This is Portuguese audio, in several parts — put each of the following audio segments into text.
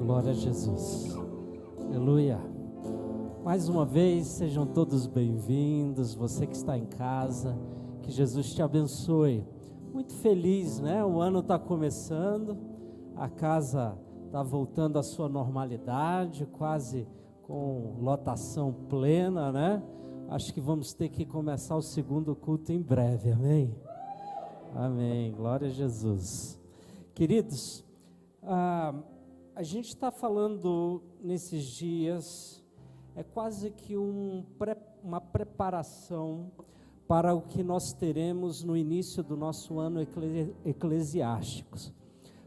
Glória a Jesus. Aleluia. Mais uma vez, sejam todos bem-vindos. Você que está em casa, que Jesus te abençoe. Muito feliz, né? O ano está começando, a casa está voltando à sua normalidade, quase com lotação plena, né? Acho que vamos ter que começar o segundo culto em breve, amém? Amém, glória a Jesus. Queridos, a gente está falando nesses dias, é quase que uma preparação para o que nós teremos no início do nosso ano eclesiástico.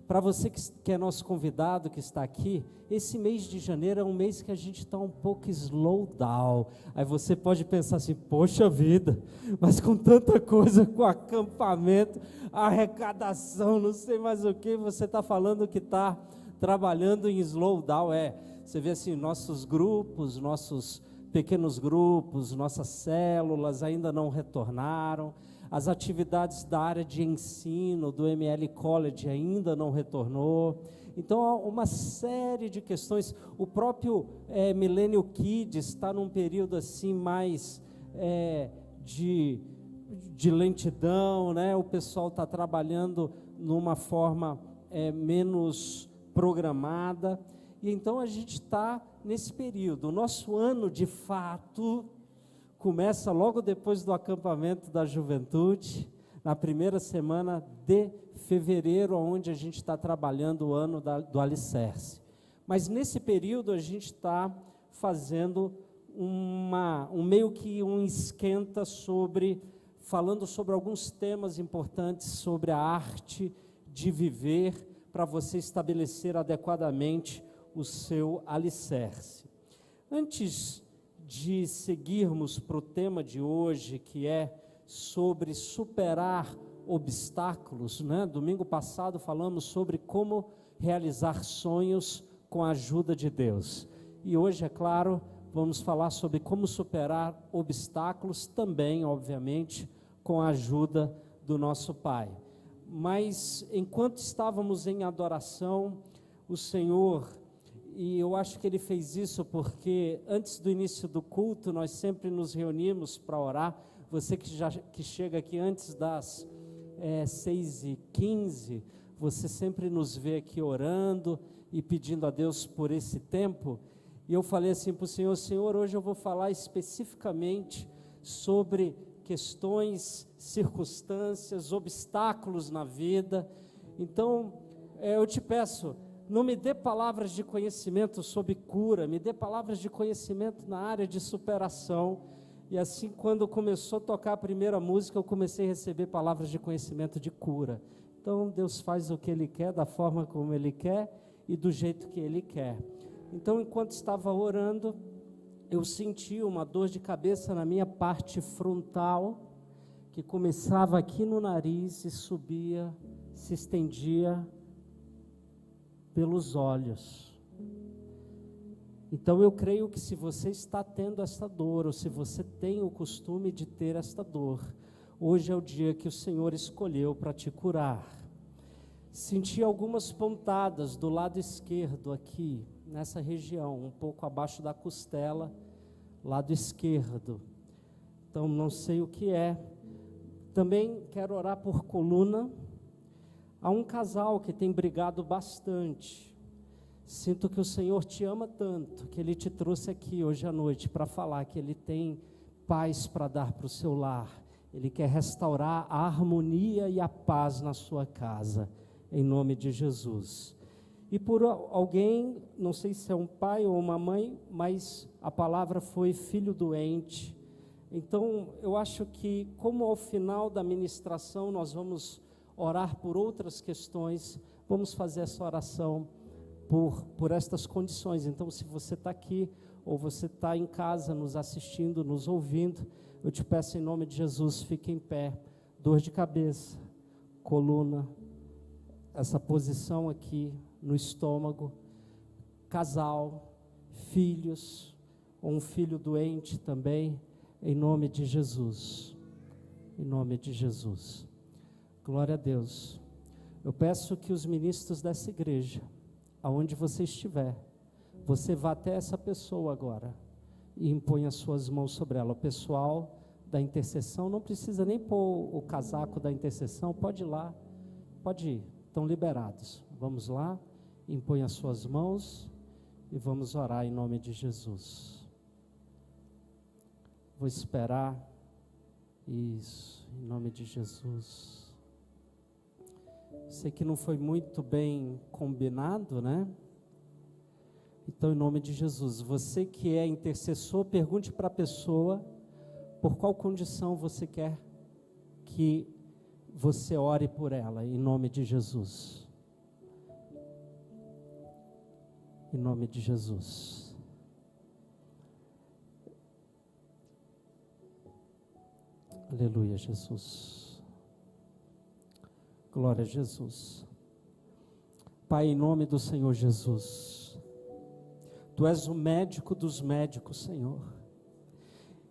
Para você que é nosso convidado, que está aqui, esse mês de janeiro é um mês que a gente está um pouco slow down. Aí você pode pensar assim, poxa vida, mas com tanta coisa, com acampamento, arrecadação, não sei mais o que, você está falando que está trabalhando em slow down. Você vê assim, nossos grupos, nossos pequenos grupos, nossas células ainda não retornaram. As atividades da área de ensino, do ML College ainda não retornou. Então, há uma série de questões. O próprio Millennial Kids está num período assim mais de lentidão, né? O pessoal está trabalhando numa forma menos programada. E então a gente está nesse período. O nosso ano, de fato, começa logo depois do acampamento da juventude, na primeira semana de fevereiro, onde a gente está trabalhando o ano do alicerce. Mas nesse período a gente está fazendo meio que um esquenta falando sobre alguns temas importantes sobre a arte de viver, para você estabelecer adequadamente o seu alicerce. Antes de seguirmos para o tema de hoje, que é sobre superar obstáculos, né? Domingo passado falamos sobre como realizar sonhos com a ajuda de Deus. E hoje, é claro, vamos falar sobre como superar obstáculos também, obviamente, com a ajuda do nosso Pai. Mas enquanto estávamos em adoração, o Senhor, e eu acho que Ele fez isso porque antes do início do culto, nós sempre nos reunimos para orar. Você que chega aqui antes das 6h15, você sempre nos vê aqui orando e pedindo a Deus por esse tempo. E eu falei assim para o Senhor: Senhor, hoje eu vou falar especificamente sobre questões, circunstâncias, obstáculos na vida. Então, eu te peço, não me dê palavras de conhecimento sobre cura, me dê palavras de conhecimento na área de superação. E assim, quando começou a tocar a primeira música, eu comecei a receber palavras de conhecimento de cura. Então, Deus faz o que Ele quer, da forma como Ele quer e do jeito que Ele quer. Então, enquanto estava orando, eu senti uma dor de cabeça na minha parte frontal, que começava aqui no nariz e subia, se estendia pelos olhos. Então eu creio que se você está tendo esta dor, ou se você tem o costume de ter esta dor, hoje é o dia que o Senhor escolheu para te curar. Senti algumas pontadas do lado esquerdo aqui, nessa região, um pouco abaixo da costela, lado esquerdo. Então não sei o que é. Também quero orar por coluna. Há um casal que tem brigado bastante. Sinto que o Senhor te ama tanto, que Ele te trouxe aqui hoje à noite para falar que Ele tem paz para dar para o seu lar. Ele quer restaurar a harmonia e a paz na sua casa, em nome de Jesus. E por alguém, não sei se é um pai ou uma mãe, mas a palavra foi filho doente. Então, eu acho que, como ao final da ministração nós vamos orar por outras questões, vamos fazer essa oração por estas condições. Então, se você está aqui, ou você está em casa nos assistindo, nos ouvindo, eu te peço em nome de Jesus, fique em pé. Dor de cabeça, coluna, essa posição aqui no estômago, casal, filhos, ou um filho doente também, em nome de Jesus, em nome de Jesus. Glória a Deus. Eu peço que os ministros dessa igreja aonde você estiver, você vá até essa pessoa agora e impõe as suas mãos sobre ela. O pessoal da intercessão não precisa nem pôr o casaco da intercessão, pode ir lá, pode ir, estão liberados. Vamos lá, impõe as suas mãos e vamos orar em nome de Jesus. Vou esperar. Isso, em nome de Jesus. Sei que não foi muito bem combinado, né? Então, em nome de Jesus, você que é intercessor, pergunte para a pessoa por qual condição você quer que você ore por ela, em nome de Jesus. Em nome de Jesus. Aleluia, Jesus. Glória a Jesus. Pai, em nome do Senhor Jesus, Tu és o médico dos médicos, Senhor,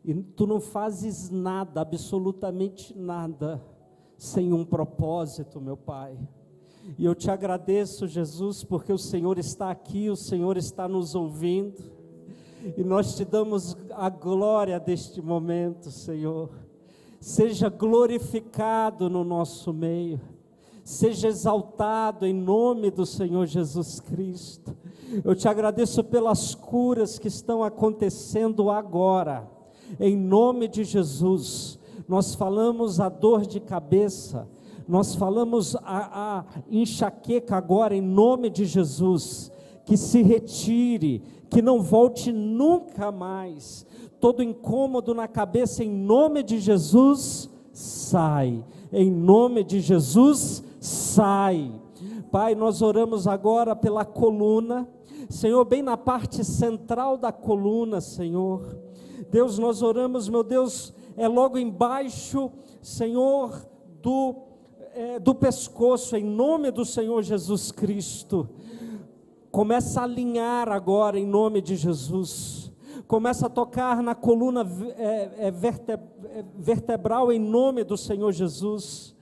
e Tu não fazes nada, absolutamente nada, sem um propósito, meu Pai. E eu Te agradeço, Jesus, porque o Senhor está aqui, o Senhor está nos ouvindo, e nós Te damos a glória deste momento, Senhor. Seja glorificado no nosso meio, seja exaltado em nome do Senhor Jesus Cristo. Eu Te agradeço pelas curas que estão acontecendo agora, em nome de Jesus. Nós falamos a dor de cabeça, nós falamos a enxaqueca agora, em nome de Jesus, que se retire, que não volte nunca mais. Todo incômodo na cabeça, em nome de Jesus, sai. Em nome de Jesus, sai. Pai, nós oramos agora pela coluna, Senhor, bem na parte central da coluna, Senhor. Deus, nós oramos, meu Deus, logo embaixo, Senhor, do pescoço, em nome do Senhor Jesus Cristo. Começa a alinhar agora, em nome de Jesus. Começa a tocar na coluna vertebral, em nome do Senhor Jesus.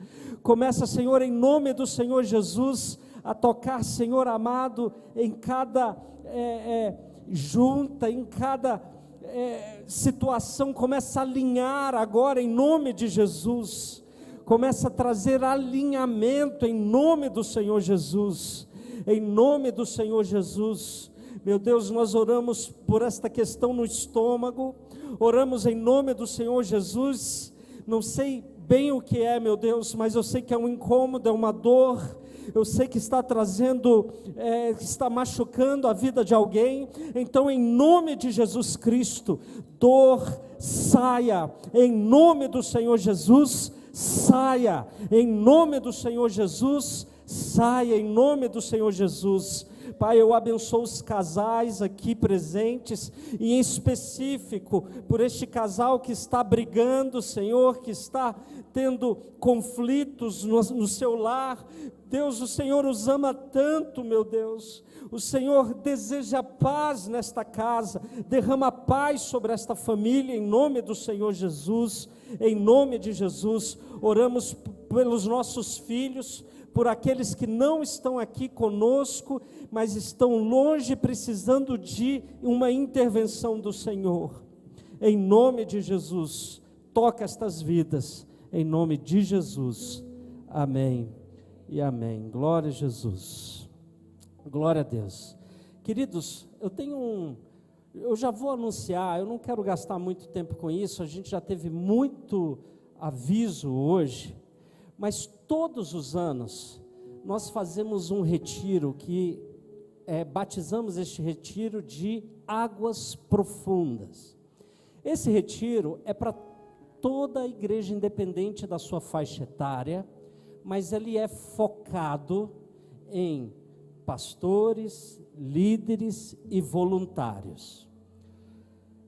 Começa, Senhor, em nome do Senhor Jesus, a tocar, Senhor amado, em cada junta, em cada situação. Começa a alinhar agora, em nome de Jesus. Começa a trazer alinhamento, em nome do Senhor Jesus. Em nome do Senhor Jesus. Meu Deus, nós oramos por esta questão no estômago, oramos em nome do Senhor Jesus. Não sei bem o que é, meu Deus, mas eu sei que é um incômodo, é uma dor, eu sei que está trazendo, está machucando a vida de alguém. Então, em nome de Jesus Cristo, dor, saia, em nome do Senhor Jesus, saia, em nome do Senhor Jesus, saia, em nome do Senhor Jesus. Pai, eu abençoo os casais aqui presentes, e em específico, por este casal que está brigando, Senhor, que está tendo conflitos no seu lar. Deus, o Senhor os ama tanto, meu Deus. O Senhor deseja paz nesta casa, derrama paz sobre esta família, em nome do Senhor Jesus, em nome de Jesus. Oramos pelos nossos filhos, por aqueles que não estão aqui conosco, mas estão longe, precisando de uma intervenção do Senhor. Em nome de Jesus, toca estas vidas, em nome de Jesus, amém e amém. Glória a Jesus, glória a Deus. Queridos, eu já vou anunciar, eu não quero gastar muito tempo com isso, a gente já teve muito aviso hoje, mas todos os anos nós fazemos um retiro que batizamos este retiro de Águas Profundas. Esse retiro é para toda a igreja, independente da sua faixa etária, mas ele é focado em pastores, líderes e voluntários.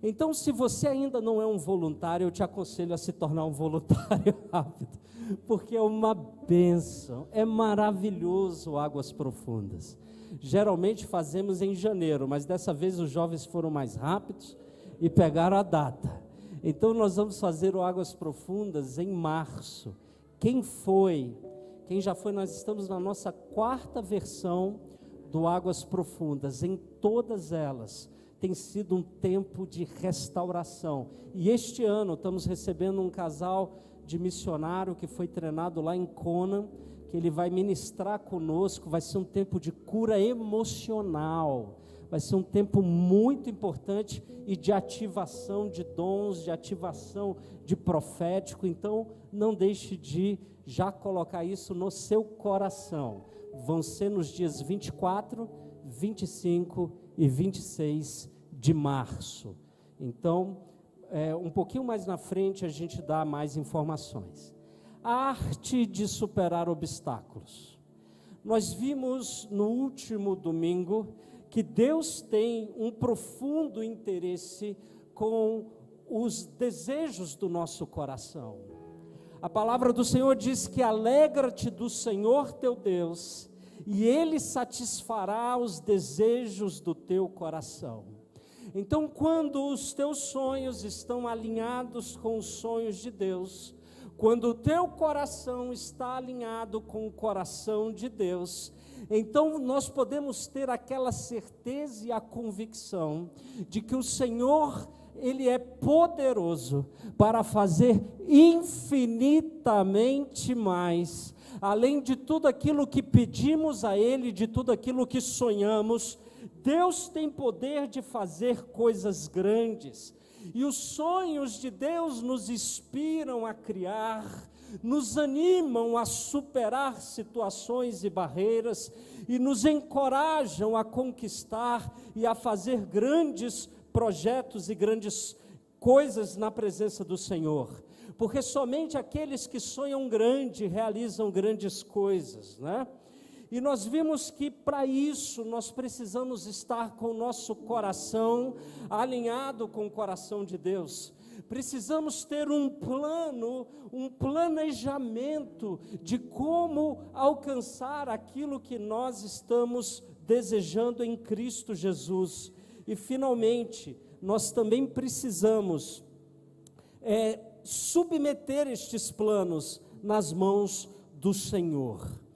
Então, se você ainda não é um voluntário, eu te aconselho a se tornar um voluntário rápido, porque é uma bênção, é maravilhoso Águas Profundas. Geralmente fazemos em janeiro, mas dessa vez os jovens foram mais rápidos e pegaram a data. Então nós vamos fazer o Águas Profundas em março. Quem já foi, nós estamos na nossa 4ª versão do Águas Profundas, em todas elas, tem sido um tempo de restauração. E este ano estamos recebendo um casal de missionário que foi treinado lá em Conan, que ele vai ministrar conosco. Vai ser um tempo de cura emocional, vai ser um tempo muito importante e de ativação de dons, de ativação de profético. Então não deixe de já colocar isso no seu coração. Vão ser nos dias 24, 25 e 26 de março. Então, um pouquinho mais na frente a gente dá mais informações. A arte de superar obstáculos. Nós vimos no último domingo que Deus tem um profundo interesse com os desejos do nosso coração. A palavra do Senhor diz que alegra-te do Senhor teu Deus, e Ele satisfará os desejos do teu coração. Então, quando os teus sonhos estão alinhados com os sonhos de Deus, quando o teu coração está alinhado com o coração de Deus, então nós podemos ter aquela certeza e a convicção de que o Senhor, Ele é poderoso para fazer infinitamente mais, além de tudo aquilo que pedimos a Ele, de tudo aquilo que sonhamos. Deus tem poder de fazer coisas grandes, e os sonhos de Deus nos inspiram a criar, nos animam a superar situações e barreiras, e nos encorajam a conquistar e a fazer grandes projetos e grandes coisas na presença do Senhor, porque somente aqueles que sonham grande realizam grandes coisas, né? E nós vimos que para isso nós precisamos estar com o nosso coração alinhado com o coração de Deus. Precisamos ter um plano, um planejamento de como alcançar aquilo que nós estamos desejando em Cristo Jesus. E finalmente, nós também precisamos submeter estes planos nas mãos do Senhor.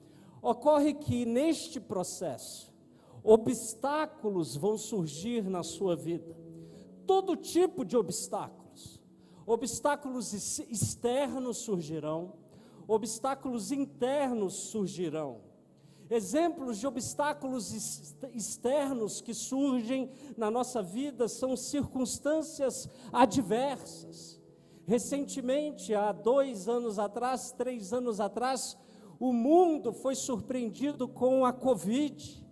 Ocorre que neste processo, obstáculos vão surgir na sua vida, todo tipo de obstáculos. Obstáculos externos surgirão, obstáculos internos surgirão. Exemplos de obstáculos externos que surgem na nossa vida são circunstâncias adversas. Recentemente, há 2 anos atrás, 3 anos atrás, o mundo foi surpreendido com a Covid,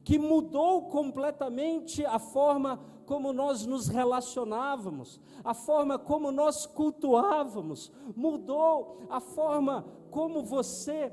que mudou completamente a forma como nós nos relacionávamos, a forma como nós cultuávamos, mudou a forma como você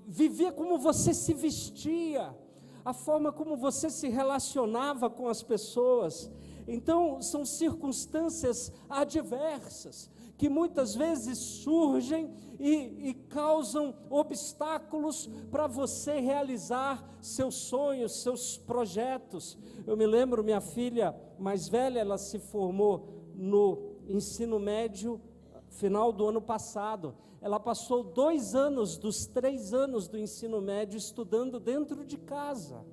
vivia, como você se vestia, a forma como você se relacionava com as pessoas. Então, são circunstâncias adversas, que muitas vezes surgem e causam obstáculos para você realizar seus sonhos, seus projetos. Eu me lembro, minha filha mais velha, ela se formou no ensino médio, final do ano passado. Ela passou 2 anos dos 3 anos do ensino médio estudando dentro de casa.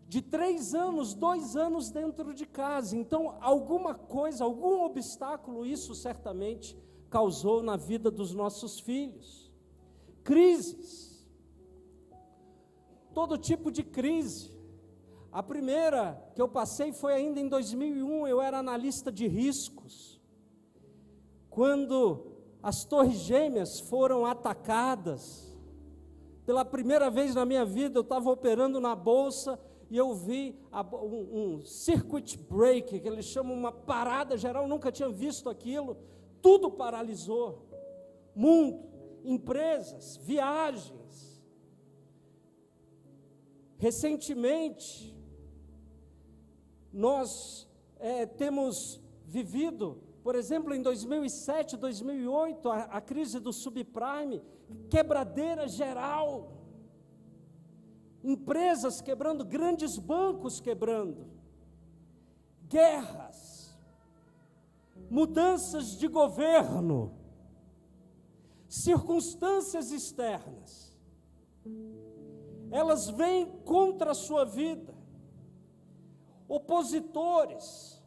De 3 anos, 2 anos dentro de casa. Então, alguma coisa, algum obstáculo, isso certamente causou na vida dos nossos filhos. Crises. Todo tipo de crise. A primeira que eu passei foi ainda em 2001, eu era analista de riscos. Quando as Torres Gêmeas foram atacadas, pela primeira vez na minha vida, eu estava operando na bolsa, e eu vi um circuit break, que eles chamam uma parada geral, nunca tinha visto aquilo, tudo paralisou, mundo, empresas, viagens. Recentemente, nós temos vivido, por exemplo, em 2007, 2008, a crise do subprime, quebradeira geral, empresas quebrando, grandes bancos quebrando, guerras, mudanças de governo, circunstâncias externas, elas vêm contra a sua vida, opositores,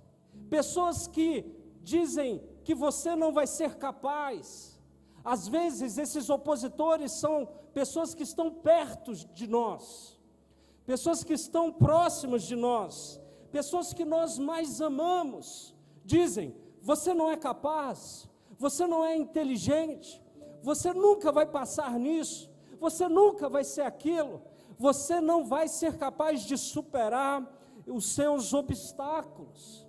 pessoas que dizem que você não vai ser capaz. Às vezes esses opositores são pessoas que estão perto de nós, pessoas que estão próximas de nós, pessoas que nós mais amamos, dizem: você não é capaz, você não é inteligente, você nunca vai passar nisso, você nunca vai ser aquilo, você não vai ser capaz de superar os seus obstáculos.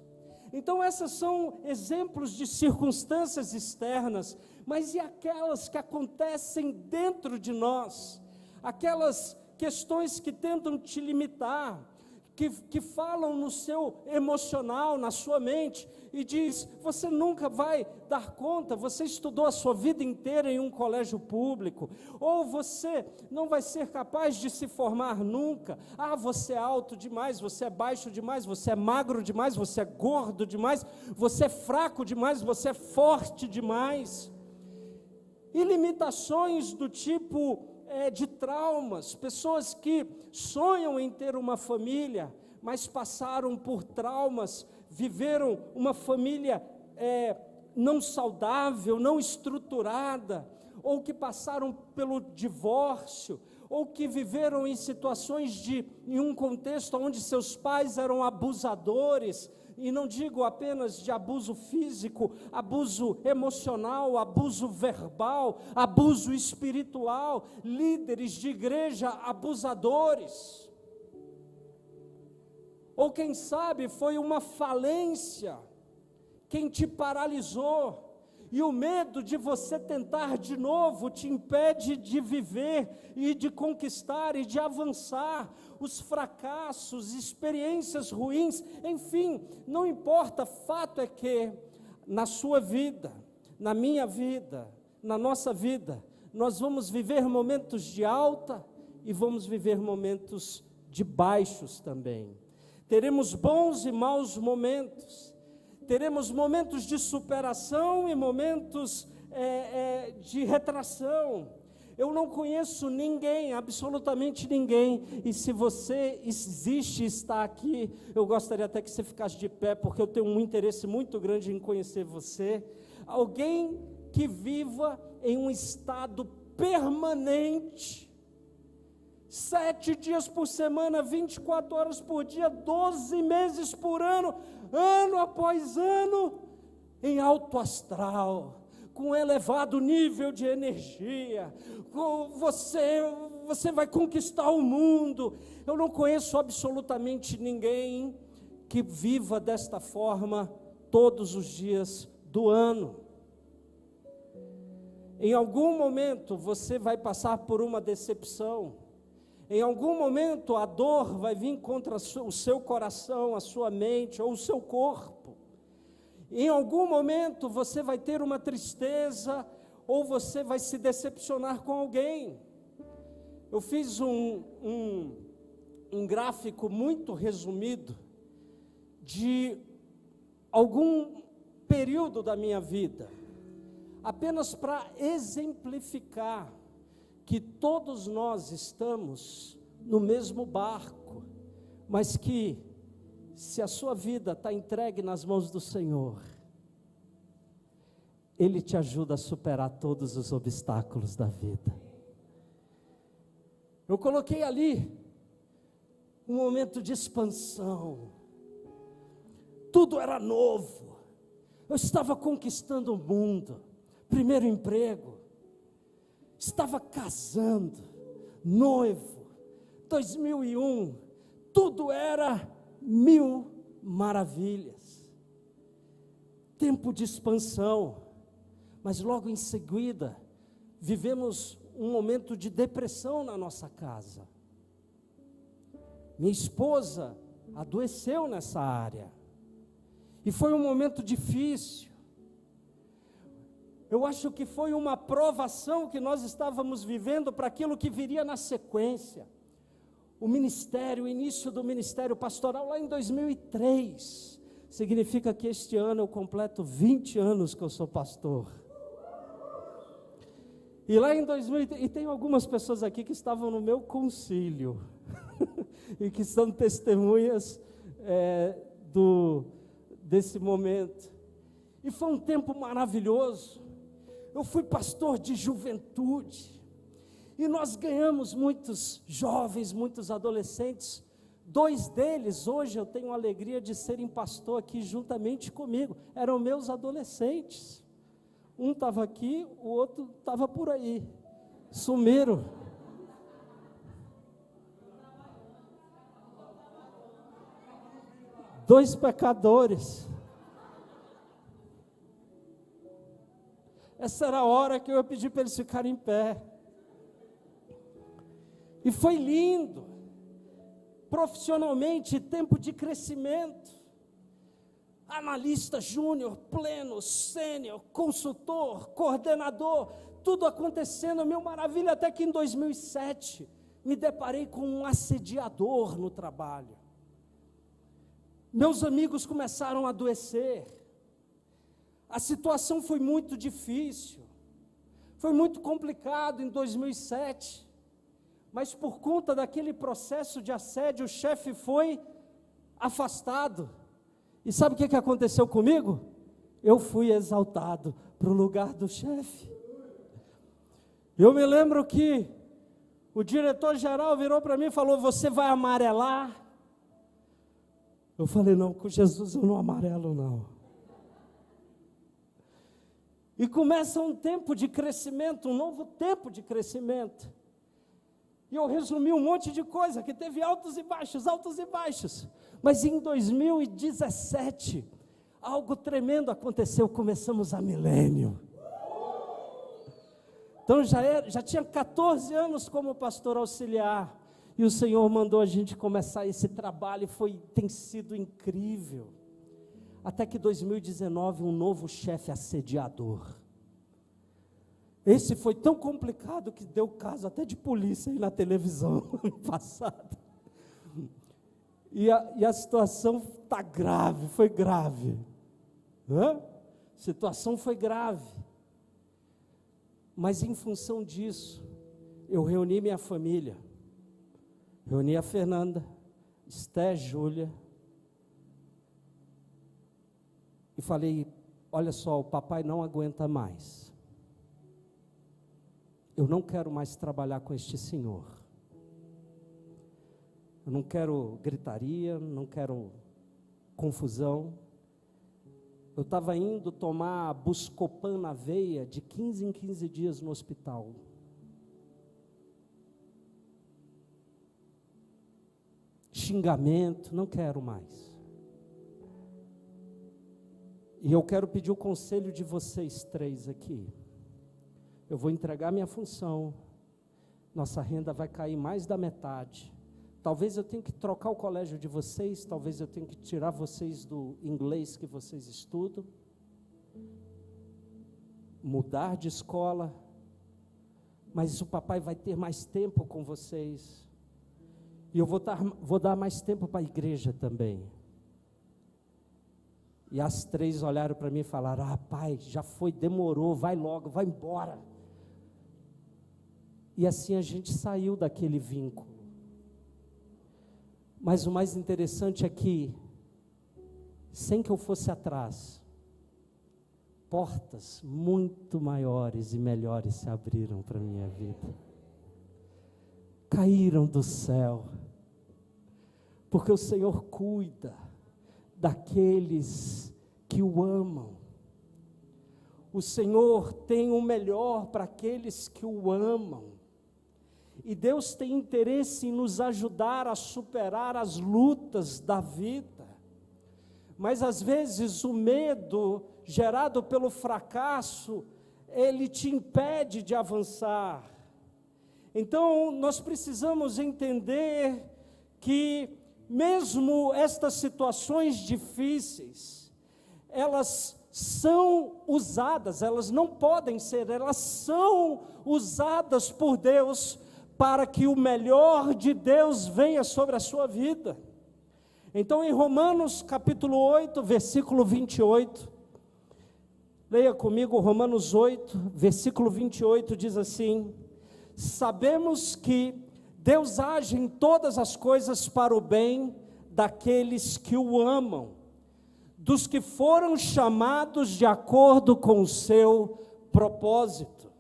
Então esses são exemplos de circunstâncias externas, mas e aquelas que acontecem dentro de nós? Aquelas questões que tentam te limitar, que falam no seu emocional, na sua mente, e diz: você nunca vai dar conta, você estudou a sua vida inteira em um colégio público, ou você não vai ser capaz de se formar nunca. Você é alto demais, você é baixo demais, você é magro demais, você é gordo demais, você é fraco demais, você é forte demais. E limitações do tipo de traumas, pessoas que sonham em ter uma família, mas passaram por traumas, viveram uma família não saudável, não estruturada, ou que passaram pelo divórcio, ou que viveram em situações em um contexto onde seus pais eram abusadores, e não digo apenas de abuso físico, abuso emocional, abuso verbal, abuso espiritual, líderes de igreja abusadores. Ou quem sabe foi uma falência quem te paralisou, e o medo de você tentar de novo te impede de viver e de conquistar e de avançar. Os fracassos, experiências ruins, enfim, não importa, fato é que na sua vida, na minha vida, na nossa vida, nós vamos viver momentos de alta e vamos viver momentos de baixos também. Teremos bons e maus momentos, teremos momentos de superação e momentos de retração. Eu não conheço ninguém, absolutamente ninguém, e se você existe e está aqui, eu gostaria até que você ficasse de pé, porque eu tenho um interesse muito grande em conhecer você. Alguém que viva em um estado permanente, 7 dias por semana, 24 horas por dia, 12 meses por ano, ano após ano, em alto astral, com elevado nível de energia, você vai conquistar o mundo. Eu não conheço absolutamente ninguém que viva desta forma todos os dias do ano. Em algum momento você vai passar por uma decepção, em algum momento a dor vai vir contra o seu coração, a sua mente ou o seu corpo. Em algum momento você vai ter uma tristeza, ou você vai se decepcionar com alguém. Eu fiz um gráfico muito resumido de algum período da minha vida, apenas para exemplificar que todos nós estamos no mesmo barco, mas que, se a sua vida está entregue nas mãos do Senhor, Ele te ajuda a superar todos os obstáculos da vida. Eu coloquei ali um momento de expansão, tudo era novo, eu estava conquistando o mundo, primeiro emprego, estava casando, noivo, 2001, tudo era mil maravilhas, tempo de expansão, mas logo em seguida, vivemos um momento de depressão na nossa casa. Minha esposa adoeceu nessa área, e foi um momento difícil. Eu acho que foi uma provação que nós estávamos vivendo para aquilo que viria na sequência. O ministério, o início do ministério pastoral lá em 2003, significa que este ano eu completo 20 anos que eu sou pastor. E lá em 2000, e tem algumas pessoas aqui que estavam no meu concílio, e que são testemunhas desse momento. E foi um tempo maravilhoso. Eu fui pastor de juventude, e nós ganhamos muitos jovens, muitos adolescentes. 2 deles, hoje eu tenho a alegria de serem pastor aqui juntamente comigo, eram meus adolescentes. Um estava aqui, o outro estava por aí, sumiram. Dois pecadores. Essa era a hora que eu ia pedir para eles ficarem em pé. E foi lindo, profissionalmente, tempo de crescimento. Analista júnior, pleno, sênior, consultor, coordenador, tudo acontecendo, mil maravilha, até que em 2007, me deparei com um assediador no trabalho. Meus amigos começaram a adoecer, a situação foi muito difícil, foi muito complicado em 2007, mas por conta daquele processo de assédio, o chefe foi afastado. E sabe o que aconteceu comigo? Eu fui exaltado para o lugar do chefe. Eu me lembro que o diretor-geral virou para mim e falou: você vai amarelar? Eu falei: não, com Jesus eu não amarelo não. E começa um tempo de crescimento, um novo tempo de crescimento. E eu resumi um monte de coisa, que teve altos e baixos. Mas em 2017, algo tremendo aconteceu, começamos a Milênio. Então já tinha 14 anos como pastor auxiliar, e o Senhor mandou a gente começar esse trabalho, tem sido incrível. Até que 2019, um novo chefe assediador. Esse foi tão complicado que deu caso até de polícia aí na televisão no passado. E a situação está grave, foi grave. A situação foi grave. Mas em função disso, eu reuni minha família. Reuni a Fernanda, Esté, Júlia. E falei: olha só, o papai não aguenta mais. Eu não quero mais trabalhar com este senhor. Eu não quero gritaria, não quero confusão. Eu estava indo tomar Buscopan na veia de 15 em 15 dias no hospital. Xingamento, não quero mais. E eu quero pedir o conselho de vocês 3 aqui. Eu vou entregar minha função, nossa renda vai cair mais da metade. Talvez eu tenha que trocar o colégio de vocês, talvez eu tenha que tirar vocês do inglês que vocês estudam, mudar de escola, mas o papai vai ter mais tempo com vocês, e eu vou dar mais tempo para a igreja também. E as 3 olharam para mim e falaram: pai, já foi, demorou, vai logo, vai embora. E assim a gente saiu daquele vínculo. Mas o mais interessante é que, sem que eu fosse atrás, portas muito maiores e melhores se abriram para a minha vida. Caíram do céu, porque o Senhor cuida daqueles que o amam. O Senhor tem o melhor para aqueles que o amam. E Deus tem interesse em nos ajudar a superar as lutas da vida. Mas às vezes o medo gerado pelo fracasso, ele te impede de avançar. Então nós precisamos entender que mesmo estas situações difíceis, elas são usadas, elas não podem ser, elas são usadas por Deus para que o melhor de Deus venha sobre a sua vida. Então em Romanos capítulo 8, versículo 28, Leia comigo Romanos 8, versículo 28, diz assim: sabemos que Deus age em todas as coisas para o bem daqueles que o amam, dos que foram chamados de acordo com o seu propósito.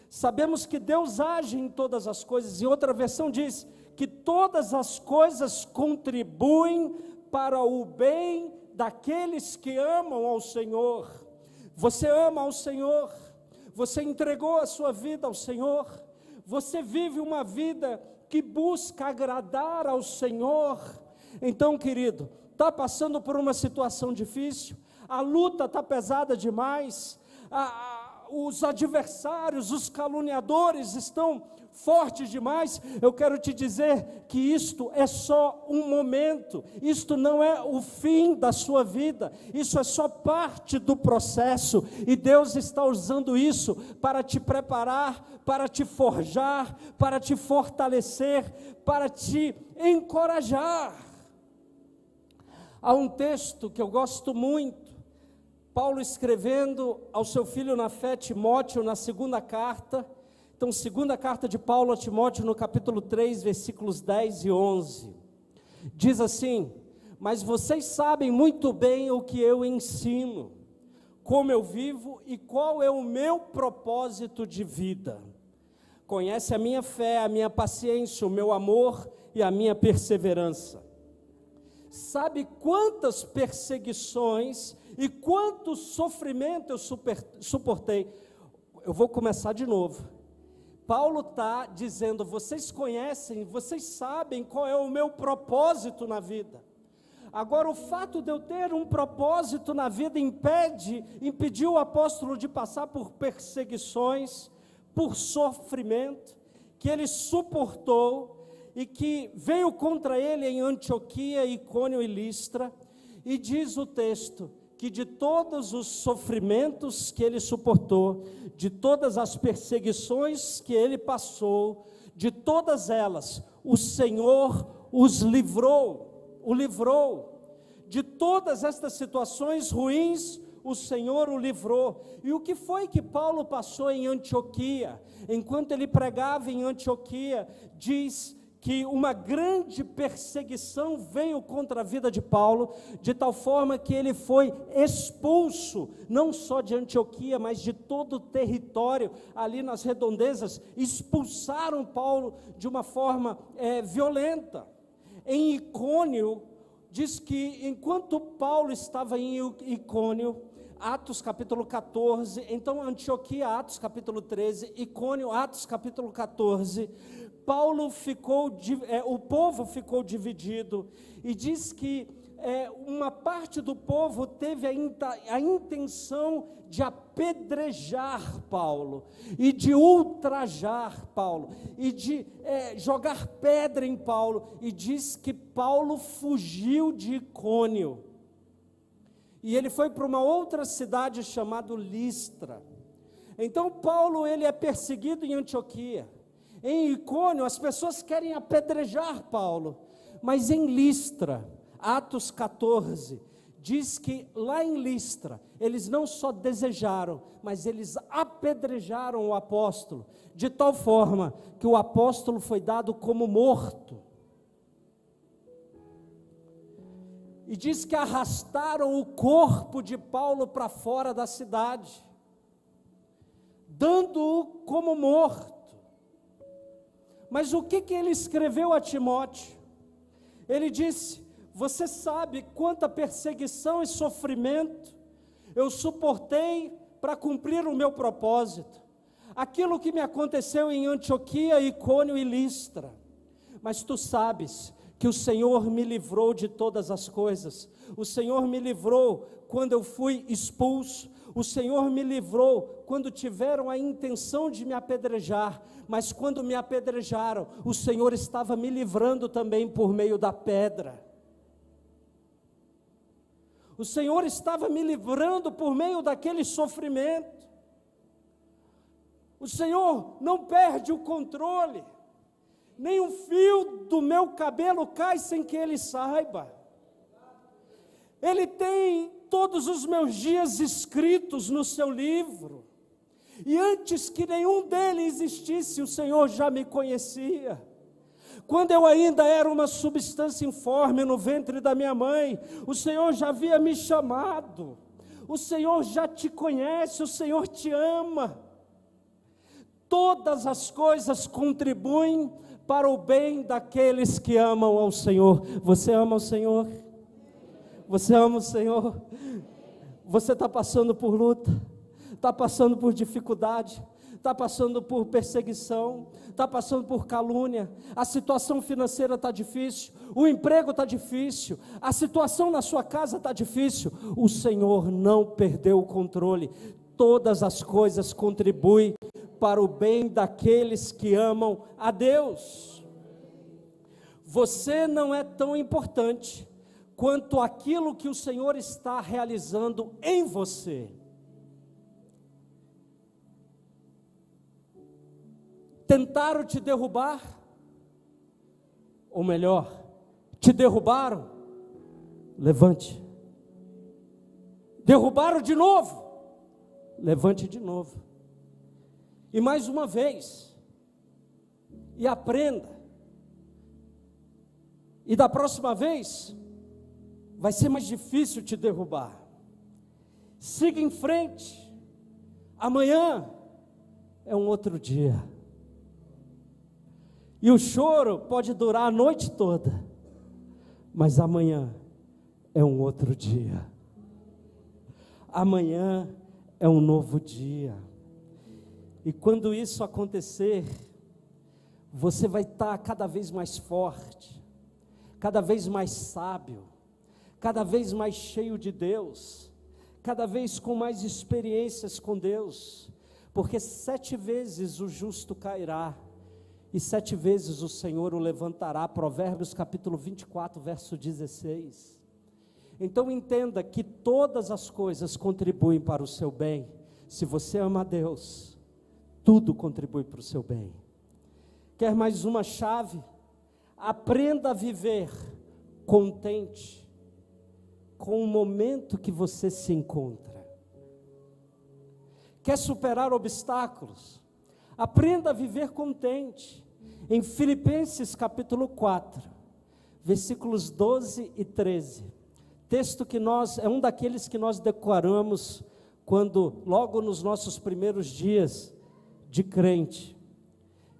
Sabemos que Deus age em todas as coisas, e outra versão diz que todas as coisas contribuem para o bem daqueles que amam ao Senhor. Você ama ao Senhor, você entregou a sua vida ao Senhor, você vive uma vida que busca agradar ao Senhor. Então, querido, está passando por uma situação difícil, a luta está pesada demais, os adversários, os caluniadores estão fortes demais. Eu quero te dizer que isto é só um momento, isto não é o fim da sua vida, isso é só parte do processo, e Deus está usando isso para te preparar, para te forjar, para te fortalecer, para te encorajar. Há um texto que eu gosto muito, Paulo escrevendo ao seu filho na fé, Timóteo, na segunda carta. Então, segunda carta de Paulo a Timóteo, no capítulo 3, versículos 10 e 11. Diz assim: mas vocês sabem muito bem o que eu ensino, como eu vivo e qual é o meu propósito de vida. Conhece a minha fé, a minha paciência, o meu amor e a minha perseverança. Sabe quantas perseguições e quanto sofrimento eu suportei. Eu vou começar de novo. Paulo está dizendo: vocês conhecem, vocês sabem qual é o meu propósito na vida. Agora, o fato de eu ter um propósito na vida impediu o apóstolo de passar por perseguições, por sofrimento, que ele suportou, e que veio contra ele em Antioquia, Icônio e Listra. E diz o texto que de todos os sofrimentos que ele suportou, de todas as perseguições que ele passou, de todas elas, o Senhor o livrou. De todas estas situações ruins, o Senhor o livrou. E o que foi que Paulo passou em Antioquia? Enquanto ele pregava em Antioquia, diz que uma grande perseguição veio contra a vida de Paulo, de tal forma que ele foi expulso, não só de Antioquia, mas de todo o território, ali nas redondezas, expulsaram Paulo de uma forma violenta. Em Icônio, diz que enquanto Paulo estava em Icônio, Atos capítulo 14, então Antioquia, Atos capítulo 13, Icônio, Atos capítulo 14, o povo ficou dividido, e diz que uma parte do povo teve a intenção de apedrejar Paulo, e de ultrajar Paulo, e de jogar pedra em Paulo, e diz que Paulo fugiu de Icônio, e ele foi para uma outra cidade chamada Listra. Então Paulo, ele é perseguido em Antioquia. Em Icônio, as pessoas querem apedrejar Paulo, mas em Listra, Atos 14, diz que lá em Listra, eles não só desejaram, mas eles apedrejaram o apóstolo, de tal forma que o apóstolo foi dado como morto. E diz que arrastaram o corpo de Paulo para fora da cidade, dando-o como morto. Mas o que ele escreveu a Timóteo? Ele disse: você sabe quanta perseguição e sofrimento eu suportei para cumprir o meu propósito. Aquilo que me aconteceu em Antioquia, Icônio e Listra. Mas tu sabes que o Senhor me livrou de todas as coisas. O Senhor me livrou quando eu fui expulso. O Senhor me livrou quando tiveram a intenção de me apedrejar, mas quando me apedrejaram, o Senhor estava me livrando também por meio da pedra. O Senhor estava me livrando por meio daquele sofrimento. O Senhor não perde o controle, nem um fio do meu cabelo cai sem que Ele saiba. Ele tem todos os meus dias escritos no seu livro. E antes que nenhum deles existisse, o Senhor já me conhecia. Quando eu ainda era uma substância informe no ventre da minha mãe, o Senhor já havia me chamado. O Senhor já te conhece, o Senhor te ama. Todas as coisas contribuem para o bem daqueles que amam ao Senhor. Você ama o Senhor? Você ama o Senhor? Você está passando por luta, está passando por dificuldade, está passando por perseguição, está passando por calúnia, a situação financeira está difícil, o emprego está difícil, a situação na sua casa está difícil. O Senhor não perdeu o controle. Todas as coisas contribuem para o bem daqueles que amam a Deus. Você não é tão importante quanto aquilo que o Senhor está realizando em você. Tentaram te derrubar, ou melhor, te derrubaram, levante. Derrubaram de novo, levante de novo. E mais uma vez, e aprenda. E da próxima vez, vai ser mais difícil te derrubar. Siga em frente. Amanhã é um outro dia. E o choro pode durar a noite toda, mas amanhã é um outro dia. Amanhã é um novo dia. E quando isso acontecer, você vai estar cada vez mais forte, cada vez mais sábio, cada vez mais cheio de Deus, cada vez com mais experiências com Deus, porque 7 vezes o justo cairá, e 7 vezes o Senhor o levantará. Provérbios capítulo 24, verso 16. Então entenda que todas as coisas contribuem para o seu bem. Se você ama a Deus, tudo contribui para o seu bem. Quer mais uma chave? Aprenda a viver contente com o momento que você se encontra. Quer superar obstáculos? Aprenda a viver contente. Em Filipenses capítulo 4, versículos 12 e 13, texto que é um daqueles que nós decoramos quando, logo nos nossos primeiros dias de crente.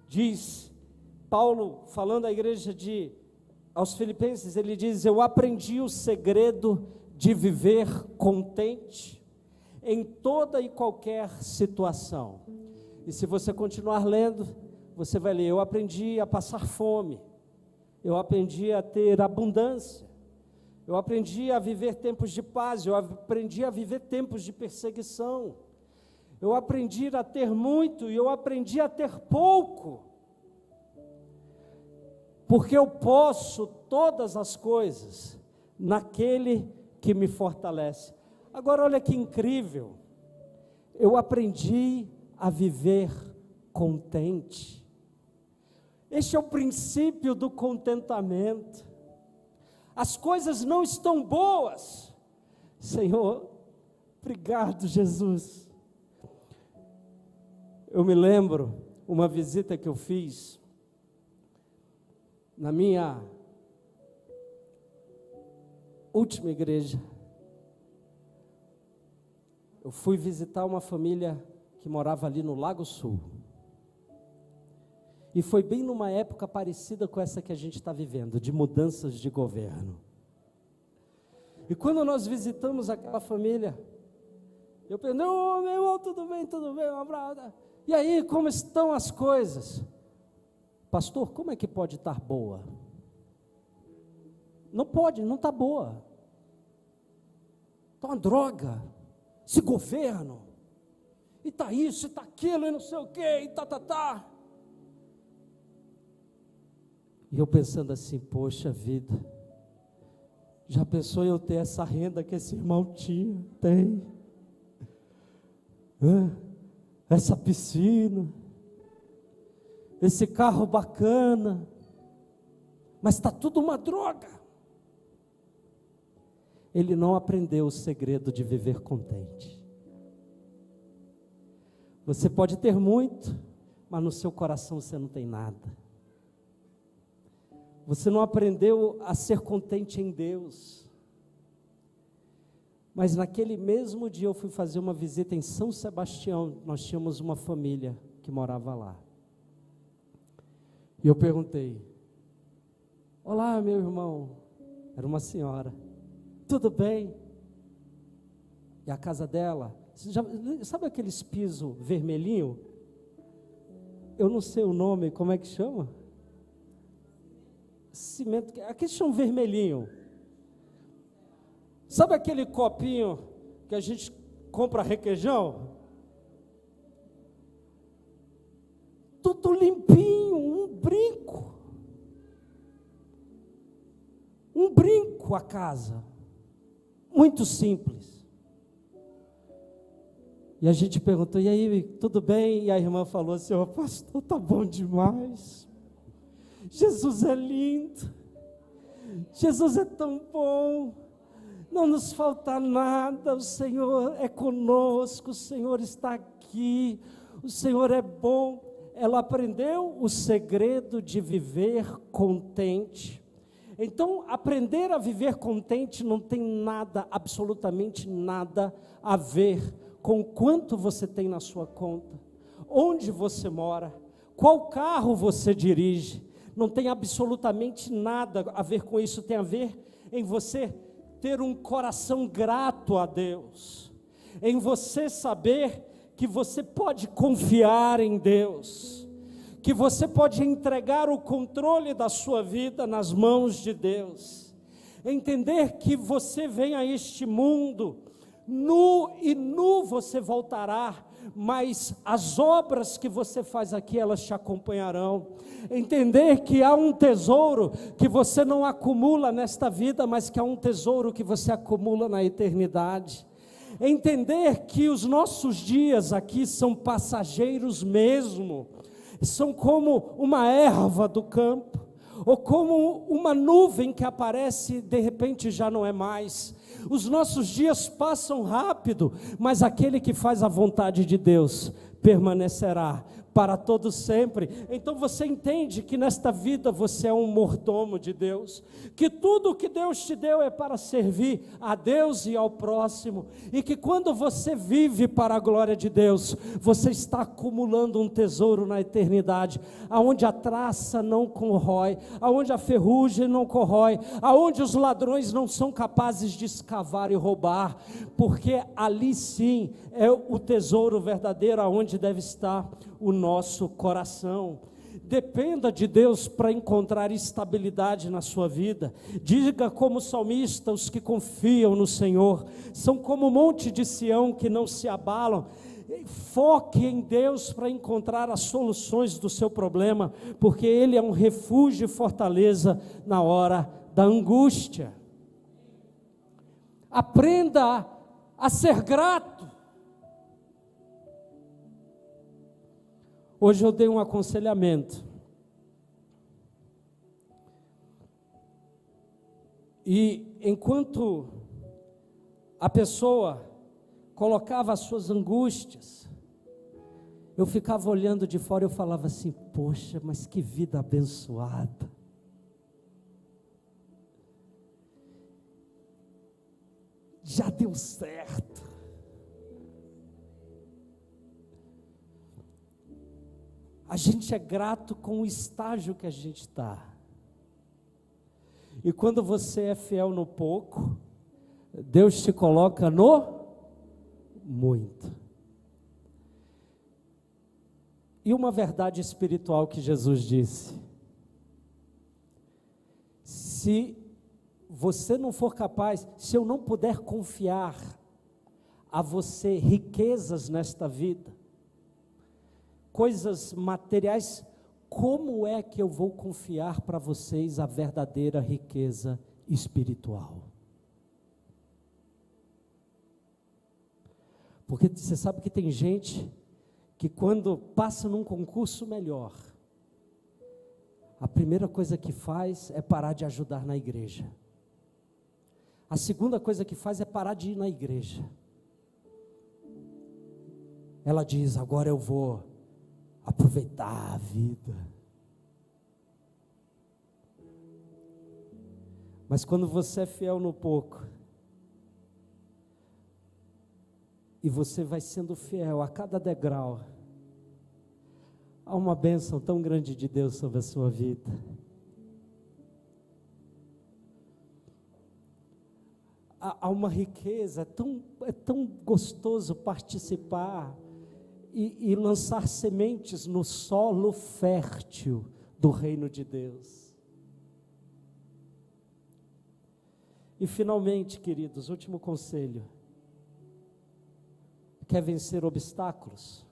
Diz Paulo, falando à igreja aos Filipenses, ele diz: eu aprendi o segredo de viver contente em toda e qualquer situação. E se você continuar lendo, você vai ler: eu aprendi a passar fome, eu aprendi a ter abundância, eu aprendi a viver tempos de paz, eu aprendi a viver tempos de perseguição, eu aprendi a ter muito e eu aprendi a ter pouco, porque eu posso todas as coisas naquele que me fortalece. Agora olha que incrível, eu aprendi a viver contente. Este é o princípio do contentamento. As coisas não estão boas, Senhor, obrigado, Jesus. Eu me lembro uma visita que eu fiz na minha última igreja. Eu fui visitar uma família que morava ali no Lago Sul. E foi bem numa época parecida com essa que a gente está vivendo, de mudanças de governo. E quando nós visitamos aquela família, eu perguntei: ô, meu irmão, tudo bem, um abraço. E aí, como estão as coisas? Pastor, como é que pode estar boa? Não pode, não está boa. Está uma droga, esse governo, e está isso, e está aquilo, e não sei o quê, e tá. E eu pensando assim: poxa vida, já pensou eu ter essa renda que esse irmão tem? Essa piscina, esse carro bacana, mas está tudo uma droga. ele não aprendeu o segredo de viver contente. Você pode ter muito, mas no seu coração você não tem nada. Você não aprendeu a ser contente em Deus. Mas naquele mesmo dia eu fui fazer uma visita em São Sebastião. Nós tínhamos uma família que morava lá. E eu perguntei: olá, meu irmão. Era uma senhora. Tudo bem? E a casa dela, sabe aqueles pisos vermelhinho? Eu não sei o nome, como é que chama? Cimento, aqueles são vermelhinho. Sabe aquele copinho que a gente compra requeijão? Tudo limpinho, um brinco. Um brinco a casa. Muito simples. E a gente perguntou: e aí, tudo bem? E a irmã falou assim: ô pastor, tá bom demais. Jesus é lindo. Jesus é tão bom. Não nos falta nada. O Senhor é conosco. O Senhor está aqui. O Senhor é bom. Ela aprendeu o segredo de viver contente. Então, aprender a viver contente não tem nada, absolutamente nada a ver com quanto você tem na sua conta, onde você mora, qual carro você dirige. Não tem absolutamente nada a ver com isso. Tem a ver em você ter um coração grato a Deus, em você saber que você pode confiar em Deus, que você pode entregar o controle da sua vida nas mãos de Deus, entender que você vem a este mundo nu e nu você voltará, mas as obras que você faz aqui, elas te acompanharão. Entender que há um tesouro que você não acumula nesta vida, mas que há um tesouro que você acumula na eternidade. Entender que os nossos dias aqui são passageiros mesmo, são como uma erva do campo, ou como uma nuvem que aparece e de repente já não é mais. Os nossos dias passam rápido, mas aquele que faz a vontade de Deus permanecerá para todo sempre. Então você entende que nesta vida você é um mordomo de Deus, que tudo o que Deus te deu é para servir a Deus e ao próximo, e que quando você vive para a glória de Deus, você está acumulando um tesouro na eternidade, aonde a traça não corrói, aonde a ferrugem não corrói, aonde os ladrões não são capazes de escavar e roubar, porque ali sim é o tesouro verdadeiro, aonde deve estar o nosso coração. Dependa de Deus para encontrar estabilidade na sua vida. Diga como salmista: os que confiam no Senhor são como o monte de Sião que não se abalam. Foque em Deus para encontrar as soluções do seu problema, porque Ele é um refúgio e fortaleza na hora da angústia. Aprenda a ser grato. Hoje eu dei um aconselhamento, e enquanto a pessoa colocava as suas angústias, eu ficava olhando de fora e eu falava assim: poxa, mas que vida abençoada. Já deu certo. A gente é grato com o estágio que a gente está. E quando você é fiel no pouco, Deus te coloca no muito. E uma verdade espiritual que Jesus disse: se você não for capaz, se eu não puder confiar a você riquezas nesta vida, coisas materiais, como é que eu vou confiar para vocês a verdadeira riqueza espiritual? Porque você sabe que tem gente que quando passa num concurso melhor, a primeira coisa que faz é parar de ajudar na igreja. A segunda coisa que faz é parar de ir na igreja. Ela diz: agora eu vou aproveitar a vida. Mas quando você é fiel no pouco, e você vai sendo fiel a cada degrau, há uma bênção tão grande de Deus sobre a sua vida. Há uma riqueza, é tão gostoso participar e lançar sementes no solo fértil do reino de Deus. E finalmente, queridos, último conselho. Quer vencer obstáculos?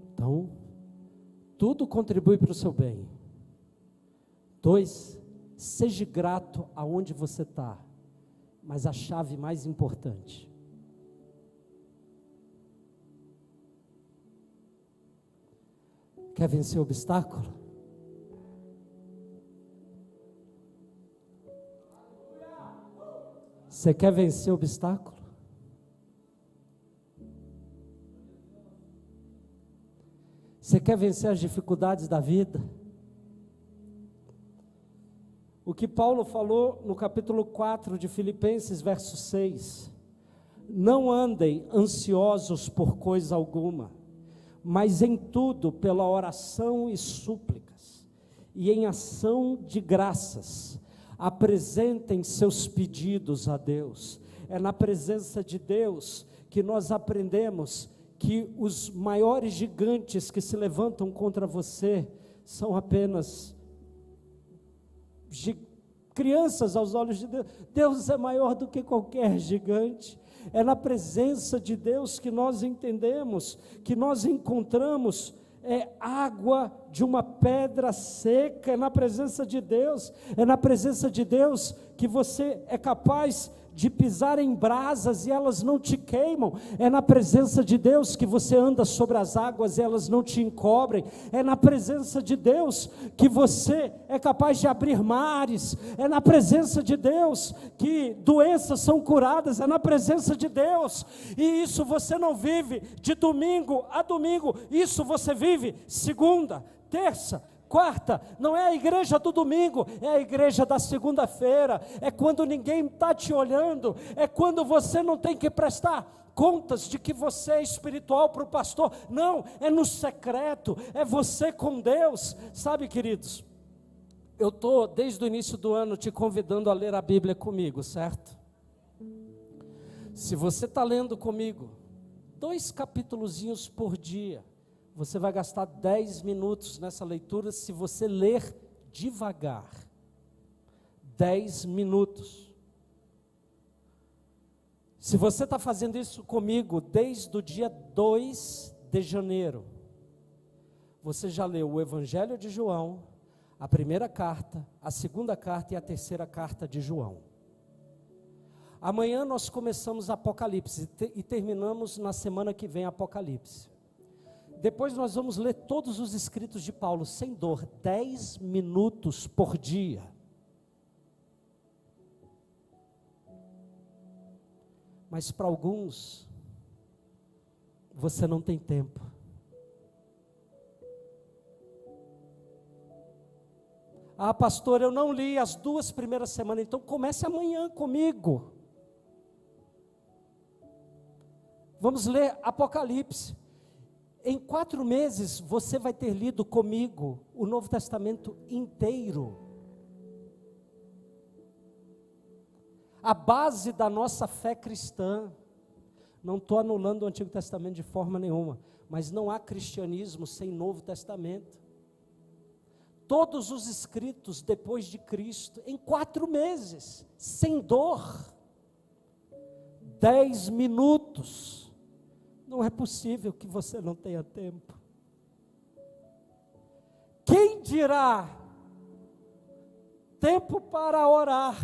Então, tudo contribui para o seu bem. 2, seja grato aonde você está. Mas a chave mais importante: quer vencer obstáculo? Você quer vencer obstáculo? Você quer vencer as dificuldades da vida? O que Paulo falou no capítulo 4 de Filipenses, verso 6. Não andem ansiosos por coisa alguma, mas em tudo, pela oração e súplicas, e em ação de graças, apresentem seus pedidos a Deus. É na presença de Deus que nós aprendemos que os maiores gigantes que se levantam contra você são apenas crianças aos olhos de Deus. Deus é maior do que qualquer gigante. É na presença de Deus que nós entendemos, que nós encontramos água de uma pedra seca. É na presença de Deus, que você é capaz de pisar em brasas e elas não te queimam. É na presença de Deus que você anda sobre as águas e elas não te encobrem. É na presença de Deus que você é capaz de abrir mares. É na presença de Deus que doenças são curadas. É na presença de Deus. E isso você não vive de domingo a domingo. Isso você vive segunda, terça, quarta. Não é a igreja do domingo, é a igreja da segunda-feira. É quando ninguém está te olhando, é quando você não tem que prestar contas de que você é espiritual para o pastor. Não, é no secreto, é você com Deus. Sabe, queridos, eu estou desde o início do ano te convidando a ler a Bíblia comigo, certo? Se você está lendo comigo 2 capítulozinhos por dia, você vai gastar 10 minutos nessa leitura se você ler devagar. 10 minutos. Se você está fazendo isso comigo desde o dia 2 de janeiro, você já leu o Evangelho de João, a primeira carta, a segunda carta e a terceira carta de João. Amanhã nós começamos Apocalipse e terminamos na semana que vem Apocalipse. Depois nós vamos ler todos os escritos de Paulo, sem dor, 10 minutos por dia. Mas para alguns, você não tem tempo. Ah, pastor, eu não li as 2 primeiras semanas, então comece amanhã comigo. Vamos ler Apocalipse. Em 4 meses, você vai ter lido comigo o Novo Testamento inteiro. A base da nossa fé cristã. Não estou anulando o Antigo Testamento de forma nenhuma, mas não há cristianismo sem Novo Testamento. Todos os escritos depois de Cristo, em 4 meses, sem dor. 10 minutos. Não é possível que você não tenha tempo. Quem dirá tempo para orar?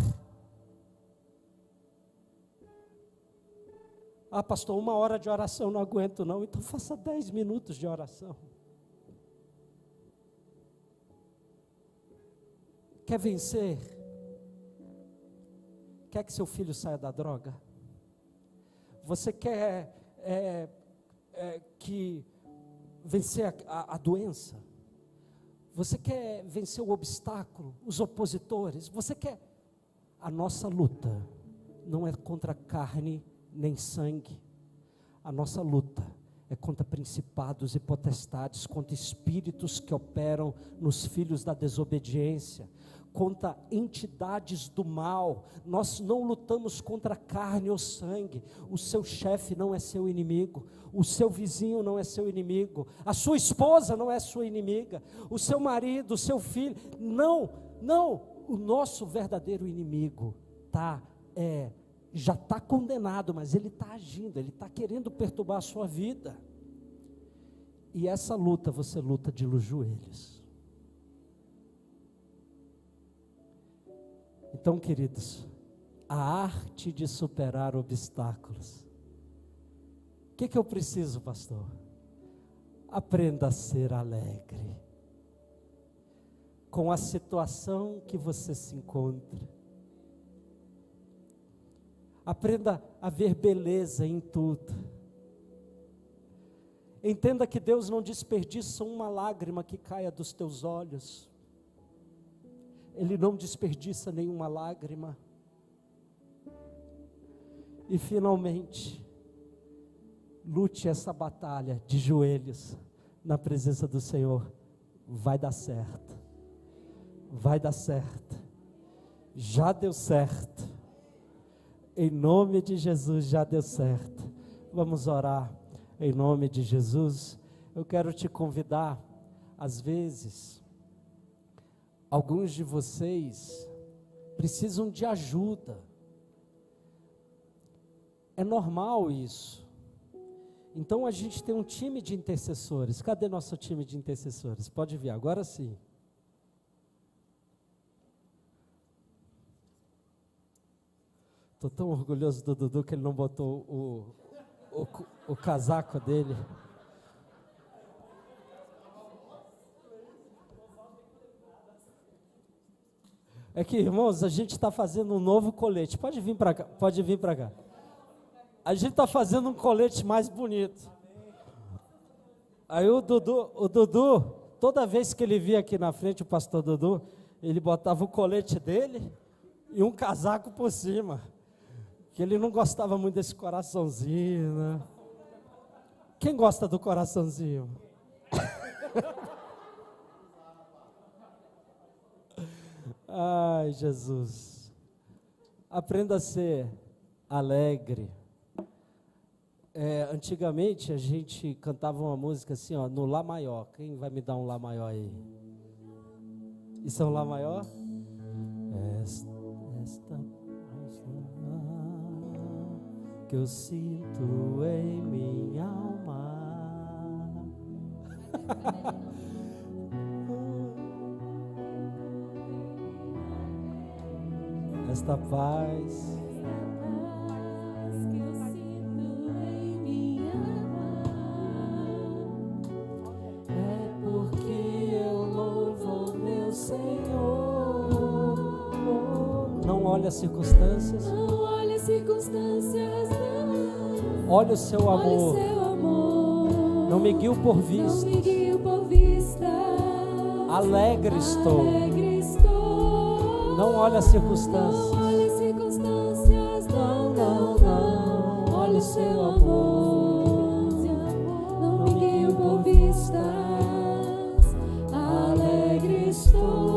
Ah, pastor, 1 hora de oração não aguento não, então faça 10 minutos de oração. Quer vencer? quer que seu filho saia da droga? Você quer que vencer a doença? Você quer vencer o obstáculo, os opositores? Você quer? A nossa luta não é contra carne nem sangue. A nossa luta é contra principados e potestades, contra espíritos que operam nos filhos da desobediência, contra entidades do mal. Nós não lutamos contra carne ou sangue. O seu chefe não é seu inimigo, o seu vizinho não é seu inimigo, a sua esposa não é sua inimiga, o seu marido, o seu filho, não, o nosso verdadeiro inimigo já está condenado, mas ele está agindo, ele está querendo perturbar a sua vida. E essa luta, você luta de joelhos. Então, queridos, a arte de superar obstáculos. O que eu preciso, pastor? Aprenda a ser alegre com a situação que você se encontra. Aprenda a ver beleza em tudo. Entenda que Deus não desperdiça uma lágrima que caia dos teus olhos. Ele não desperdiça nenhuma lágrima. E finalmente, lute essa batalha de joelhos na presença do Senhor. Vai dar certo. Vai dar certo. Já deu certo. Em nome de Jesus, já deu certo. Vamos orar em nome de Jesus. Eu quero te convidar. Às vezes, alguns de vocês precisam de ajuda. É normal isso. Então a gente tem um time de intercessores. Cadê nosso time de intercessores? Pode vir, agora sim. Estou tão orgulhoso do Dudu que ele não botou o casaco dele. É que, irmãos, a gente está fazendo um novo colete. Pode vir para cá, pode vir para cá. A gente está fazendo um colete mais bonito. Aí o Dudu, toda vez que ele via aqui na frente, o pastor Dudu, ele botava o colete dele e um casaco por cima. Que ele não gostava muito desse coraçãozinho, né? Quem gosta do coraçãozinho? Ai, Jesus. Aprenda a ser alegre. Antigamente a gente cantava uma música assim, ó, no Lá maior. Quem vai me dar um Lá maior aí? Isso é um Lá maior? Esta que eu sinto em minha alma. Esta paz que eu sinto em minha alma é porque eu louvo meu Senhor. não olha as circunstâncias, Não olhe as circunstâncias, não. olha o seu Olhe amor, seu amor. não me guio por Não vista, me guio por vista. alegre estou, Alegre estou. não olha as circunstâncias, Não olhe as circunstâncias, não. Olhe o seu amor. Não me guio por vistas. Alegre estou.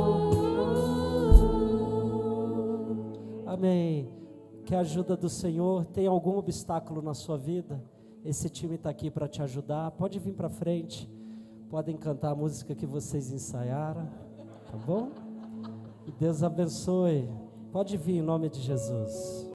amém. Que a ajuda do Senhor. Tem algum obstáculo na sua vida? Esse time está aqui para te ajudar. Pode vir para frente, podem cantar a música que vocês ensaiaram, tá bom? E Deus abençoe. Pode vir em nome de Jesus.